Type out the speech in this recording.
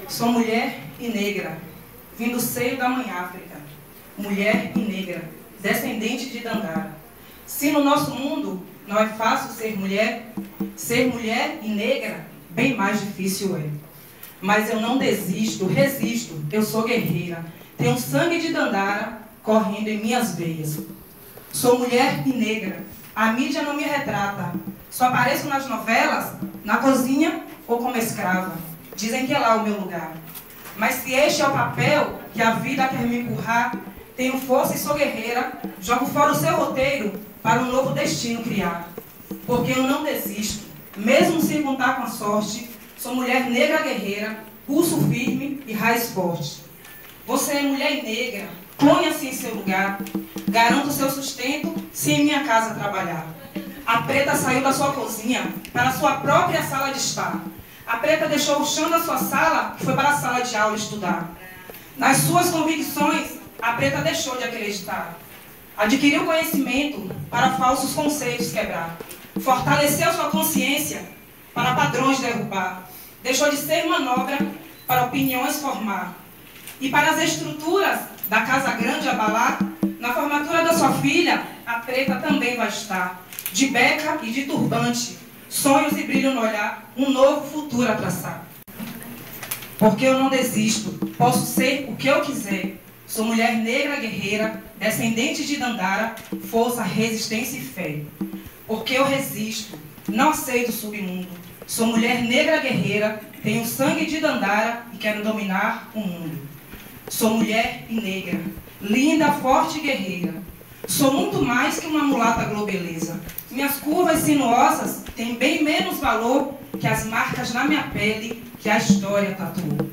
Sou mulher e negra, vim do seio da mãe África. Mulher e negra, descendente de Dandara. Se no nosso mundo não é fácil ser mulher e negra, bem mais difícil é. Mas eu não desisto, resisto, eu sou guerreira. Tenho sangue de Dandara correndo em minhas veias. Sou mulher e negra, a mídia não me retrata. Só apareço nas novelas, na cozinha ou como escrava. Dizem que é lá o meu lugar. Mas se este é o papel que a vida quer me empurrar, tenho força e sou guerreira, jogo fora o seu roteiro para um novo destino criar. Porque eu não desisto, mesmo sem contar com a sorte, sou mulher negra guerreira, pulso firme e raiz forte. Você é mulher negra, ponha-se em seu lugar, garanto seu sustento se em minha casa trabalhar. A preta saiu da sua cozinha para a sua própria sala de estar. A preta deixou o chão da sua sala e foi para a sala de aula estudar. Nas suas convicções, a preta deixou de acreditar. Adquiriu conhecimento para falsos conceitos quebrar. Fortaleceu sua consciência para padrões derrubar. Deixou de ser manobra para opiniões formar. E para as estruturas da casa grande abalar, na formatura da sua filha, a preta também vai estar. De beca e de turbante, sonhos e brilho no olhar, um novo futuro a traçar. Porque eu não desisto, posso ser o que eu quiser. Sou mulher negra guerreira, descendente de Dandara, força, resistência e fé. Porque eu resisto, não aceito o submundo. Sou mulher negra guerreira, tenho sangue de Dandara e quero dominar o mundo. Sou mulher e negra, linda, forte e guerreira. Sou muito mais que uma mulata globeleza. Minhas curvas sinuosas têm bem menos valor que as marcas na minha pele que a história tatuou.